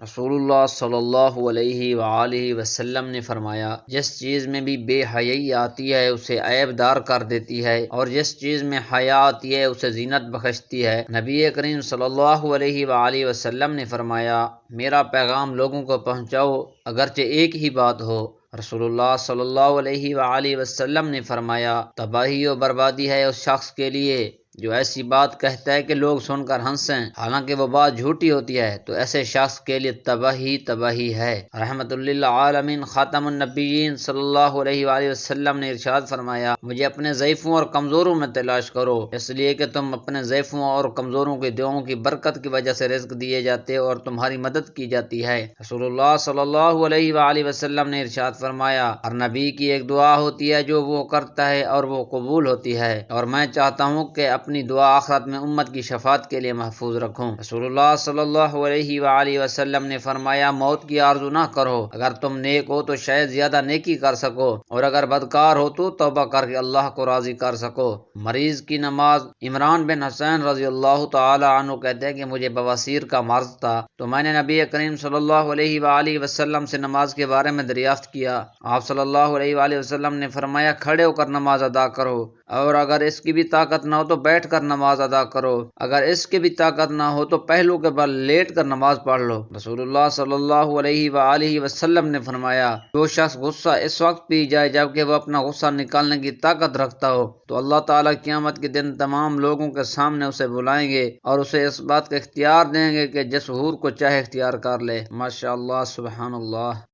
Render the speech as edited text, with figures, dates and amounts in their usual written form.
رسول اللہ صلی اللہ علیہ وآلہ وسلم نے فرمایا، جس چیز میں بھی بے حیائی آتی ہے اسے عیب دار کر دیتی ہے، اور جس چیز میں حیا آتی ہے اسے زینت بخشتی ہے۔ نبی کریم صلی اللہ علیہ وآلہ وسلم نے فرمایا، میرا پیغام لوگوں کو پہنچاؤ اگرچہ ایک ہی بات ہو۔ رسول اللہ صلی اللہ علیہ وآلہ وسلم نے فرمایا، تباہی و بربادی ہے اس شخص کے لیے جو ایسی بات کہتا ہے کہ لوگ سن کر ہنسیں، حالانکہ وہ بات جھوٹی ہوتی ہے، تو ایسے شخص کے لیے تباہی تباہی ہے۔ رحمت للعالمین خاتم النبیین صلی اللہ علیہ وآلہ وسلم نے ارشاد فرمایا، مجھے اپنے ضعیفوں اور کمزوروں میں تلاش کرو، اس لیے کہ تم اپنے ضعیفوں اور کمزوروں کی دعاؤں کی برکت کی وجہ سے رزق دیے جاتے اور تمہاری مدد کی جاتی ہے۔ رسول اللہ صلی اللہ علیہ وآلہ وسلم نے ارشاد فرمایا، ہر نبی کی ایک دعا ہوتی ہے جو وہ کرتا ہے اور وہ قبول ہوتی ہے، اور میں چاہتا ہوں کہ اپنی دعا آخرت میں امت کی شفاعت کے لیے محفوظ رکھوں۔ رسول اللہ صلی اللہ علیہ وآلہ وسلم نے فرمایا، موت کی آرزو نہ کرو، اگر تم نیک ہو تو شاید زیادہ نیکی کر سکو، اور اگر بدکار ہو تو توبہ کر کے اللہ کو راضی کر سکو۔ مریض کی نماز۔ عمران بن حسین رضی اللہ تعالی عنہ کہتے ہیں کہ مجھے بواسیر کا مرض تھا، تو میں نے نبی کریم صلی اللہ علیہ وآلہ وسلم سے نماز کے بارے میں دریافت کیا۔ آپ صلی اللہ علیہ وآلہ وسلم نے فرمایا، کھڑے ہو کر نماز ادا کرو، اور اگر اس کی بھی طاقت نہ ہو تو بیٹھ کر نماز ادا کرو، اگر اس کی بھی طاقت نہ ہو تو پہلو کے بل لیٹ کر نماز پڑھ لو۔ رسول اللہ صلی اللہ علیہ وآلہ وسلم نے فرمایا، جو شخص غصہ اس وقت پی جائے جبکہ وہ اپنا غصہ نکالنے کی طاقت رکھتا ہو تو اللہ تعالیٰ قیامت کے دن تمام لوگوں کے سامنے اسے بلائیں گے اور اسے اس بات کا اختیار دیں گے کہ جس حور کو چاہے اختیار کر لے۔ ماشاء اللہ، سبحان اللہ۔